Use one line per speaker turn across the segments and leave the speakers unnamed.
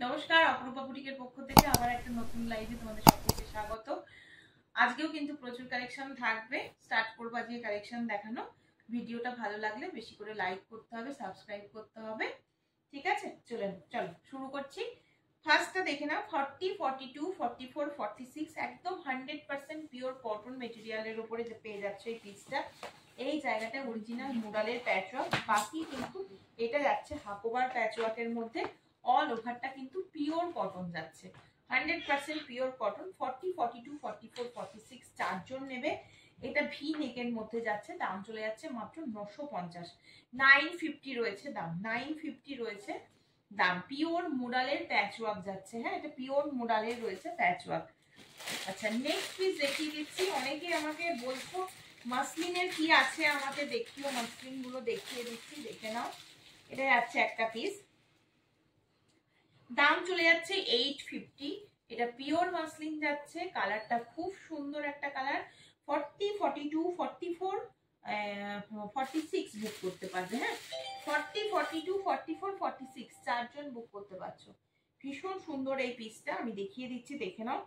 নমস্কার, অপরূপা বুটিকের পক্ষ থেকে আবার একটা নতুন লাইভে তোমাদের সকলকে স্বাগত। আজকেও কিন্তু প্রচুর কালেকশন থাকবে। স্টার্ট করবো আজকে কালেকশন দেখানো। ভিডিওটা ভালো লাগলে বেশি করে লাইক করতে হবে, সাবস্ক্রাইব করতে হবে, ঠিক আছে? চলো শুরু করছি। ফার্স্টটা দেখে নাও। 40, 42, 44, 46 একদম 100% পিওর কটন মেটেরিয়ালের উপরে যে পেয়ে যাচ্ছে এই পিসটা। এই জায়গাটা অরিজিনাল মোডালের প্যাচওয়ার্ক, বাকি কিন্তু এটা যাচ্ছে হাকোবার প্যাচওয়ার্কের মধ্যে। অল ওভারটা কিন্তু পিওর কটন যাচ্ছে, 100% পিওর কটন। 40, 42, 44, 46 চারজন নেবে। এটা ভি নেকের মধ্যে যাচ্ছে, দাম চলে যাচ্ছে মাত্র 950। 950 রয়েছে দাম, 950 রয়েছে দাম। পিওর মোডালের প্যাচওয়ার্ক যাচ্ছে। হ্যাঁ, এটা পিওর মোডালের রয়েছে প্যাচওয়ার্ক। আচ্ছা, নেক্সট পিস দেখিয়ে দিচ্ছি। অনেকে আমাকে বলছো মাসলিনের কি আছে আমাকে দেখিও, মাসলিন গুলো দেখিয়ে দিচ্ছি, দেখে নাও। এটা যাচ্ছে একটা পিস, দাম চলে যাচ্ছে 850। এটা পিওর মাসলিন যাচ্ছে, কালারটা খুব সুন্দর একটা কালার। 40, 42, 44, 46 বুক করতে পারবে। হ্যাঁ, 40, 42, 44, 46 চারজন বুক করতে পারছো। ভীষণ সুন্দর এই পিসটা, আমি দেখিয়ে দিচ্ছি, দেখে নাও।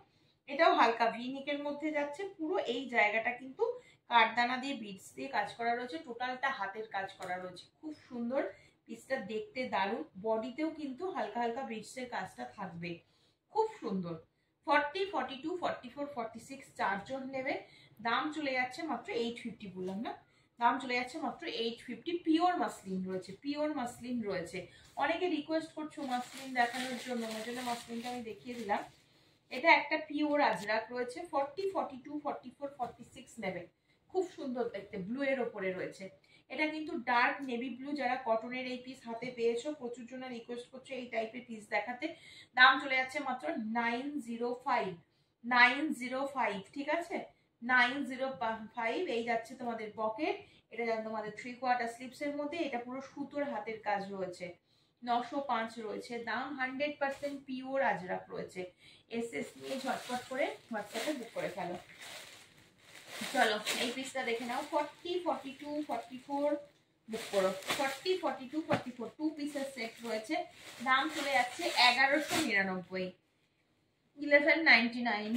এটাও হালকা ভিনিকের মধ্যে যাচ্ছে। পুরো এই জায়গাটা কিন্তু কাঠদানা দিয়ে বিটস দিয়ে কাজ করা রয়েছে, টোটালটা হাতের কাজ করা রয়েছে। খুব সুন্দর পিসটা, দেখতে দারুণ। বডিতেও কিন্তু হালকা হালকা বিটসের কাজটা থাকবে, খুব সুন্দর। 40, 42, 44, 46 চারজন নেবে। দাম চলে যাচ্ছে মাত্র 850। বললাম না, দাম চলে যাচ্ছে মাত্র 850। পিওর মাসলিন রয়েছে, পিওর মাসলিন রয়েছে। অনেকে রিকোয়েস্ট করছো মাসলিন দেখানোর জন্য, ওই জন্য মাসলিনটা আমি দেখিয়ে দিলাম। এটা একটা পিওর আজরাক রয়েছে। 40, 42, 44, 46 নেবে। খুব সুন্দর দেখতে, ব্লু এর ওপরে রয়েছে। এটা কিন্তু ডার্ক নেভি ব্লু। যারা কটনের এই পিস হাতে পেয়েছো, প্রচুর জন রিকোয়েস্ট করছো এই টাইপের পিস দেখাতে। দাম চলে যাচ্ছে মাত্র 905। 905, ঠিক আছে? 905 এই যাচ্ছে তোমাদের পকেট। এটা তোমাদের 3/4 স্লিপস এর মধ্যে। এটা পুরো সুতোর হাতের কাজ রয়েছে। 905 রয়েছে দাম। 100% পিওর আজরাক রয়েছে। এসএস নিয়ে ঝটপট করে হোয়াটসঅ্যাপে বুক করে ফেলো। চলো এই পিসটা দেখে নাও। 40, 42, 44 বুক করো। 40, 42, 44 টু পিসের সেট রয়েছে। দাম চলে যাচ্ছে 1199। 1199,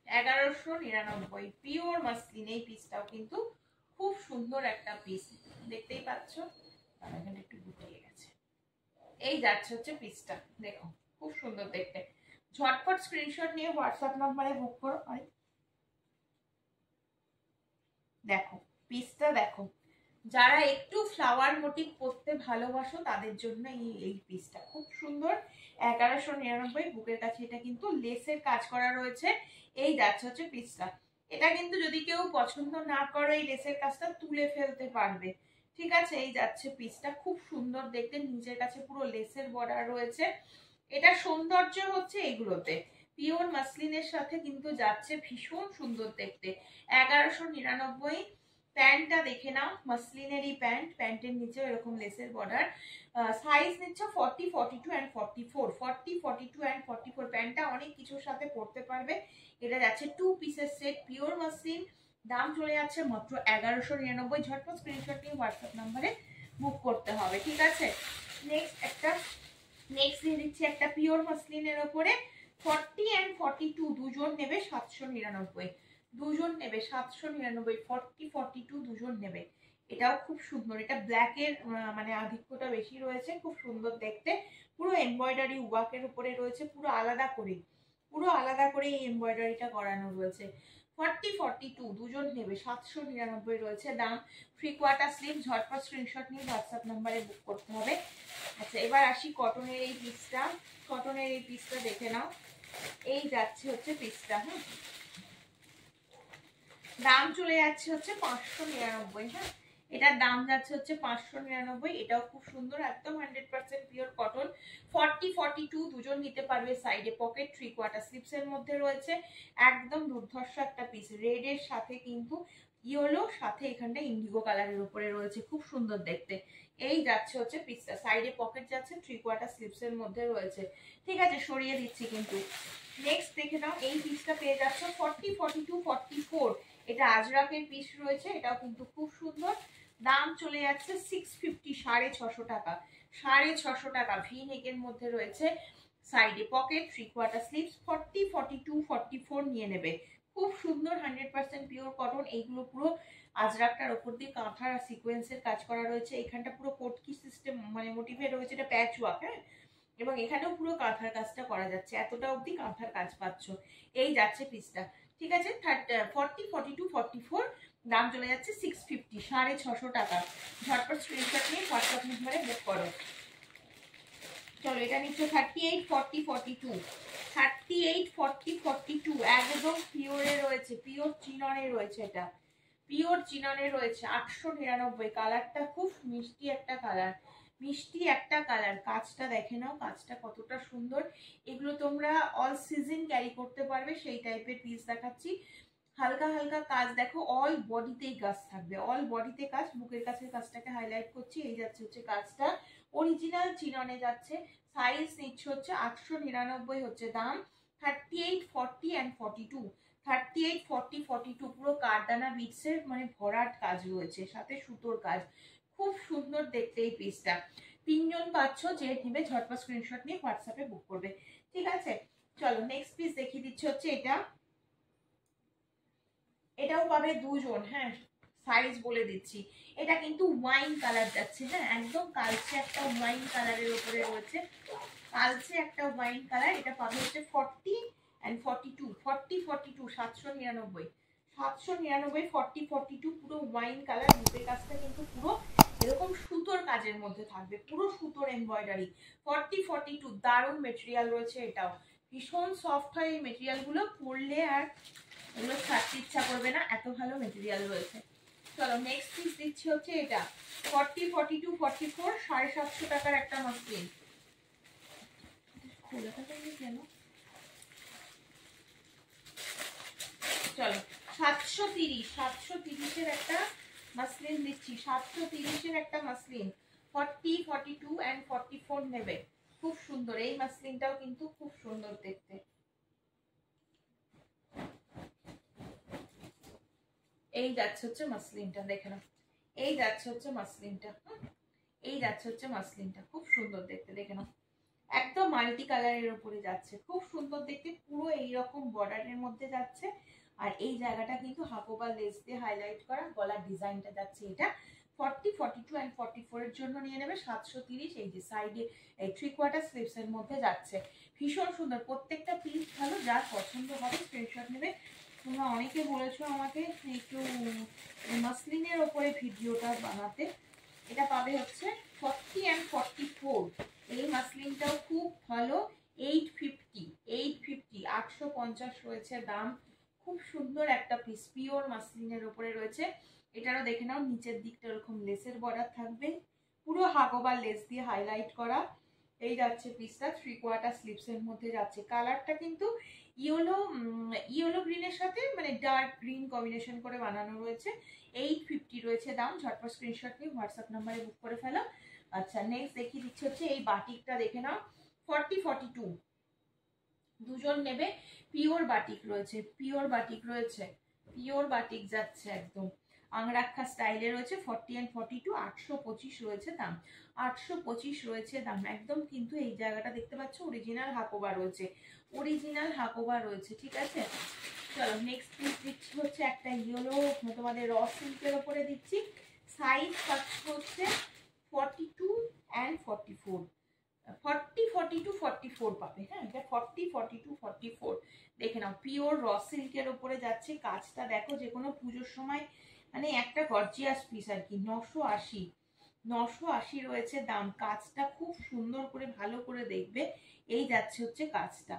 1199 পিওর মাসলিন। এই পিসটাও কিন্তু খুব সুন্দর একটা পিস, দেখতেই পাচ্ছ। এখানে একটু গুটিয়ে গেছে। এই যাচ্ছে হচ্ছে পিসটা, দেখো খুব সুন্দর দেখতে। ঝটপট স্ক্রিনশট নিয়ে হোয়াটসঅ্যাপ নাম্বারে বুক করো। দেখো পিসটা দেখো। যারা একটু ফ্লাওয়ার মোটিভ করতে ভালোবাসো তাদের জন্য এই পিসটা খুব সুন্দর। 1199 বুকের কাছে। এটা কিন্তু লেসের কাজ করা রয়েছে। এই যাচ্ছে হচ্ছে পিসটা। এটা কিন্তু যদি কেউ পছন্দ না করে এই লেসের কাজটা তুলে ফেলতে পারবে, ঠিক আছে? এই যাচ্ছে পিসটা, খুব সুন্দর দেখতে। নিচের কাছে পুরো লেসের বর্ডার রয়েছে। এটা সৌন্দর্য হচ্ছে এগুলোতে। পিওর মাসলিনের সাথে কিন্তু যাচ্ছে, ভীষণ সুন্দর দেখতে। 1199। প্যান্টটা দেখে নাও, মাসলিনেরই প্যান্ট। প্যান্টের নিচে এরকম লেসের বর্ডার। সাইজ নিচ্ছে 40, 42 and 44। 40, 42 and 44 প্যান্টটা অনেক কিছুর সাথে পরতে পারবে। এটা যাচ্ছে টু পিসের সেট, পিওর মাসলিন। দাম চলে যাচ্ছে মাত্র 1199। ঝটপট স্ক্রিনশট নিয়ে হোয়াটসঅ্যাপ নাম্বারে বুক করতে হবে, ঠিক আছে? নেক্সট দিয়ে দিচ্ছি একটা পিওর মাসলিনের ওপরে। 40 and 42 দুজন নেবে 799। দুজন নেবে 799। 40, 42 দুজন নেবে। এটাও খুব সুন্দর। এটা ব্ল্যাক এর মানে আধিক্যটা বেশি রয়েছে, খুব সুন্দর দেখতে। পুরো এমব্রয়ডারি ওয়ার্কের উপরে রয়েছে, পুরো আলাদা করে এই এমব্রয়ডারিটা করানো রয়েছে। 40, 42 দুজন নেবে 799 রয়েছে দাম। 3/4 স্লিভ। ঝটপট স্ক্রিনশট নিয়ে হোয়াটসঅ্যাপ নাম্বারে বুক করতে হবে। আচ্ছা, এবার আসি কটনের এই পিসটা। কটনের এই পিসটা দেখে নাও। এই যাচ্ছে হচ্ছে পিসটা। হ্যাঁ, দাম চলে যাচ্ছে হচ্ছে 599। হ্যাঁ, এটার দাম যাচ্ছে হচ্ছে 599। এটাও খুব সুন্দর, একদম 100% পিওর কটন। 40, 42 দুজন নিতে পারবে। সাইডে পকেট, 3/4 স্লিপস এর মধ্যে রয়েছে। একদম দুর্ধর্ষ একটা পিস। রেড এর সাথে কিন্তু ইয়েলো, সাথে এখানটা ইন্ডিগো কালারের উপরে রয়েছে, খুব সুন্দর দেখতে। এই যাচ্ছে হচ্ছে পিসটা। সাইডে পকেট যাচ্ছে, 3/4 স্লিপস এর মধ্যে রয়েছে, ঠিক আছে? সরিয়ে দিচ্ছি কিন্তু। নেক্সট দেখে নাও, এই পিসটা পেয়ে যাচ্ছ 40, 42, 44। এটা আজরাকের পিস রয়েছে। এটাও কিন্তু খুব সুন্দর। দাম চলে যাচ্ছে 650, 650 টাকা। 650 টাকা। ভি নেকের মধ্যে রয়েছে। সাইডে পকেট, 3/4 স্লিভস, 40, 42, 44 নিয়ে নেবে। খুব সুন্দর 100% পিওর কটন। এইগুলো পুরো আজরাকটার ওপর দিয়ে কাঁথার সিকোয়েন্সের কাজ করা রয়েছে। এখানটা পুরো কোটকি সিস্টেম মানে মোটিভে রয়েছে, এটা প্যাচ ওয়ার্ক, হ্যাঁ, এবং এখানেও পুরো কাঁথার কাজটা করা যাচ্ছে, এতটা অবধি কাঁথার কাজ পাচ্ছ। এই যাচ্ছে পিসটা, ঠিক আছে। 40, 42, 44, দাম চলে যাচ্ছে 650, 650 টাকা। ঝটপট স্ক্রিনশট নিয়ে হোয়াটসঅ্যাপ নাম্বারে বুক করো। চলো এটা নিচ্ছে 38, 40, 42, 38, 40, 42, একদম পিওরে রয়েছে, পিওর চিননে রয়েছে, এটা পিওর চিননে রয়েছে। 899, কালারটা খুব মিষ্টি একটা কালার, মিষ্টি একটা কালার। কাজটা দেখে নাও, কাজটা কতটা সুন্দর। এগুলো তোমরা অল সিজন ক্যারি করতে পারবে, সেই টাইপের পিস দেখাচ্ছি। হালকা হালকা কাজ দেখো, অল বডিতেই কাজ থাকবে, অল বডিতে কাজ। বুকের কাছের কাজটাকে হাইলাইট করছি। এই যাচ্ছে হচ্ছে কাজটা, অরিজিনাল চিননে যাচ্ছে। সাইজ নিচ্ছে হচ্ছে 899 হচ্ছে দাম। 38, 40 and 42, 38, 40, 42 পুরো কারদানা বিটসের মানে ভরাট কাজ রয়েছে, সাথে সুতোর কাজ। খুব সুন্দর দেখতে এই পিসটা। 3 জন পাচ্ছ, যে নিবে ঝটপট স্ক্রিনশট নিয়ে হোয়াটসঅ্যাপে বুক করবে, ঠিক আছে। চলো নেক্সট পিস দেখিয়ে দিচ্ছি হচ্ছে এটা। এটাও পাবে 2 জন, হ্যাঁ, সাইজ বলে দিচ্ছি। এটা কিন্তু ওয়াইন কালার যাচ্ছে, হ্যাঁ, একদম কালচে একটা ওয়াইন কালারের উপরে রয়েছে, কালচে একটা ওয়াইন কালার। এটা পাবে হচ্ছে 40 and 42, 40, 42, 799, 799, 40, 42, পুরো ওয়াইন কালার। বুকের কাজটা কিন্তু পুরো এরকম সুতোর কাজের মধ্যে থাকবে, পুরো সুতোর এমব্রয়ডারি। 40, 42, দারুণ মেটেরিয়াল রয়েছে, এটাও ভীষণ সফট হয় এই মেটেরিয়াল গুলো, পরলে আর এগুলো ছাড়তে ইচ্ছা করবে না, এত ভালো মেটেরিয়াল রয়েছে। চলো নেক্সট পিস দিচ্ছি হচ্ছে এটা 40, 42, 44, 750 টাকার একটা মাসলিন। চলো 730, 730-এর একটা মাসলিন দিচ্ছি, 730-এর একটা মাসলিন। 40, 42 and 44 নেবে। খুব সুন্দর এই মাসলিনটাও কিন্তু খুব সুন্দর দেখতে। এই যাচ্ছে হচ্ছে মাসলিনটা, দেখে নাও। এই যাচ্ছে হচ্ছে মাসলিনটা, এই যাচ্ছে হচ্ছে মাসলিনটা, খুব সুন্দর দেখতে, দেখে নাও। একদম মাল্টি কালারের উপরে যাচ্ছে, খুব সুন্দর দেখতে, পুরো এইরকম বর্ডারের মধ্যে যাচ্ছে। আর এই জায়গাটা কিন্তু হাফোবা লেস দিয়ে হাইলাইট করা, গলার ডিজাইনটা যাচ্ছে এটা। 40, 42 and 44 এর জন্য নিয়ে নেবে 730। এই যে সাইডে এই 3/4 স্লিভস এর মধ্যে যাচ্ছে, ভীষণ সুন্দর। প্রত্যেকটা পিস ভালো, যার পছন্দ হবে স্ক্রিনশট নেবে। তোমরা অনেকে বলেছো আমাকে একটু মাসলিনের ওপরে ভিডিওটা বানাতে। এটা পাবে হচ্ছে 40 and 44। এই মাসলিনটাও খুব ভালো। 850, 850, 850 রয়েছে দাম। খুব সুন্দর একটা পিস, পিওর মাসলিনের উপরে রয়েছে। এটারও দেখে নাও, নিচের দিকটা এরকম লেসের বর্ডার থাকবে, পুরো হাগোবা লেস দিয়ে হাইলাইট করা। এই যাচ্ছে পিসটা, 3/4 স্লিভস এর মধ্যে যাচ্ছে। কালারটা কিন্তু ইয়েলো গ্রিনের সাথে মানে ডার্ক গ্রিন কম্বিনেশন করে বানানো রয়েছে। 850 রয়েছে দাম। ঝটপট স্ক্রিনশট নিয়ে হোয়াটসঅ্যাপ নাম্বারে বুক করে ফেলো। আচ্ছা নেক্সট দেখিয়ে দিচ্ছি হচ্ছে এই বাটিকটা, দেখে নাও। 40, 42 দুজন নেবে। পিওর বাটিক রয়েছে, পিওর বাটিক রয়েছে, পিওর বাটিক যাচ্ছে একদম আংরাক্ষা স্টাইলে রয়েছে। 40 and 42, 825 রয়েছে দাম, 825 রয়েছে দাম একদম। কিন্তু এই জায়গাটা দেখতে পাচ্ছ অরিজিনাল হাকোবা রয়েছে, অরিজিনাল হাকোবা রয়েছে, ঠিক আছে। চলো নেক্সট পিস দিচ্ছি হচ্ছে একটা ইয়েলো, তোমাদের র সিল্কের ওপরে দিচ্ছি। সাইজ হচ্ছে 42 and 44, 40, 42, 44 পাবে, হ্যাঁ, এটা 40, 42, 44। দেখে নাও, পিওর র সিল্কের ওপরে যাচ্ছে। কাজটা দেখো, যে কোনো পুজোর সময় মানে একটা গর্জিয়াস পিস আর কি। 980, 980 রয়েছে দাম। কাজটা খুব সুন্দর করে ভালো করে দেখবে। এই যাচ্ছে হচ্ছে কাজটা,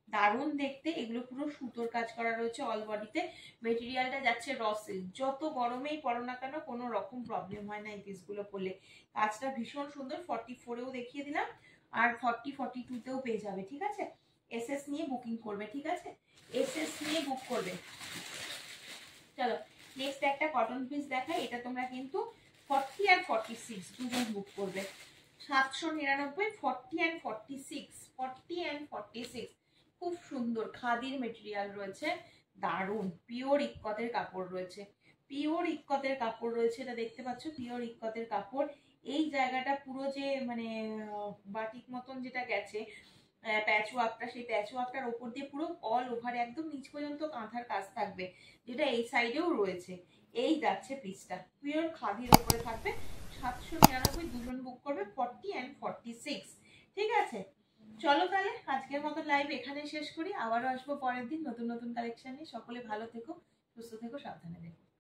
দারুণ দেখতে। এগুলো পুরো সুতোর কাজ করা রয়েছে অল বডিতে। মেটেরিয়ালটা যাচ্ছে র সিল্ক। যত গরমেই পরো না কেন কোনো রকম প্রবলেম হয় না এই পিসগুলো পরলে। কাজটা ভীষণ সুন্দর। 44-এও দেখিয়ে দিলাম, আর 40, 42-তেও পেয়ে যাবে, ঠিক আছে। এসএস নিয়ে বুকিং করবে, ঠিক আছে, এসএস নিয়ে বুক করবে। চলো নেক্সট একটা কটন পিস দেখাই। এটা তোমরা কিন্তু 40 আর 46 দুজন বুক করবে। 799, 40 and 46, 40 and 46। খুব সুন্দর খাদির মেটেরিয়াল রয়েছে, দারুণ। পিওর ইক্কতের কাপড় রয়েছে, পিওর ইক্কতের কাপড় রয়েছে। এটা দেখতে পাচ্ছ, পিওর ইক্কতের কাপড়। এই জায়গাটা পুরো যে মানে বাটিক মতন যেটা গেছে, প্যাচ ওয়ার্কটা, সেই প্যাচ ওয়ার্কটার ওপর দিয়ে পুরো অল ওভার একদম নিচ পর্যন্ত কাঁথার কাজ থাকবে, যেটা এই সাইডেও রয়েছে। এই যাচ্ছে পিসটা, পিওর খাদির ওপরে থাকবে। 799 দুজন বুক করবে, 40 and 46। ঠিক আছে, চলো তাহলে আজকের মতো লাইভ এখানে শেষ করি। আবারও আসবো পরের দিন নতুন নতুন কালেকশন নিয়ে। সকলে ভালো থেকো, সুস্থ থেকো, সাবধানে থেকো।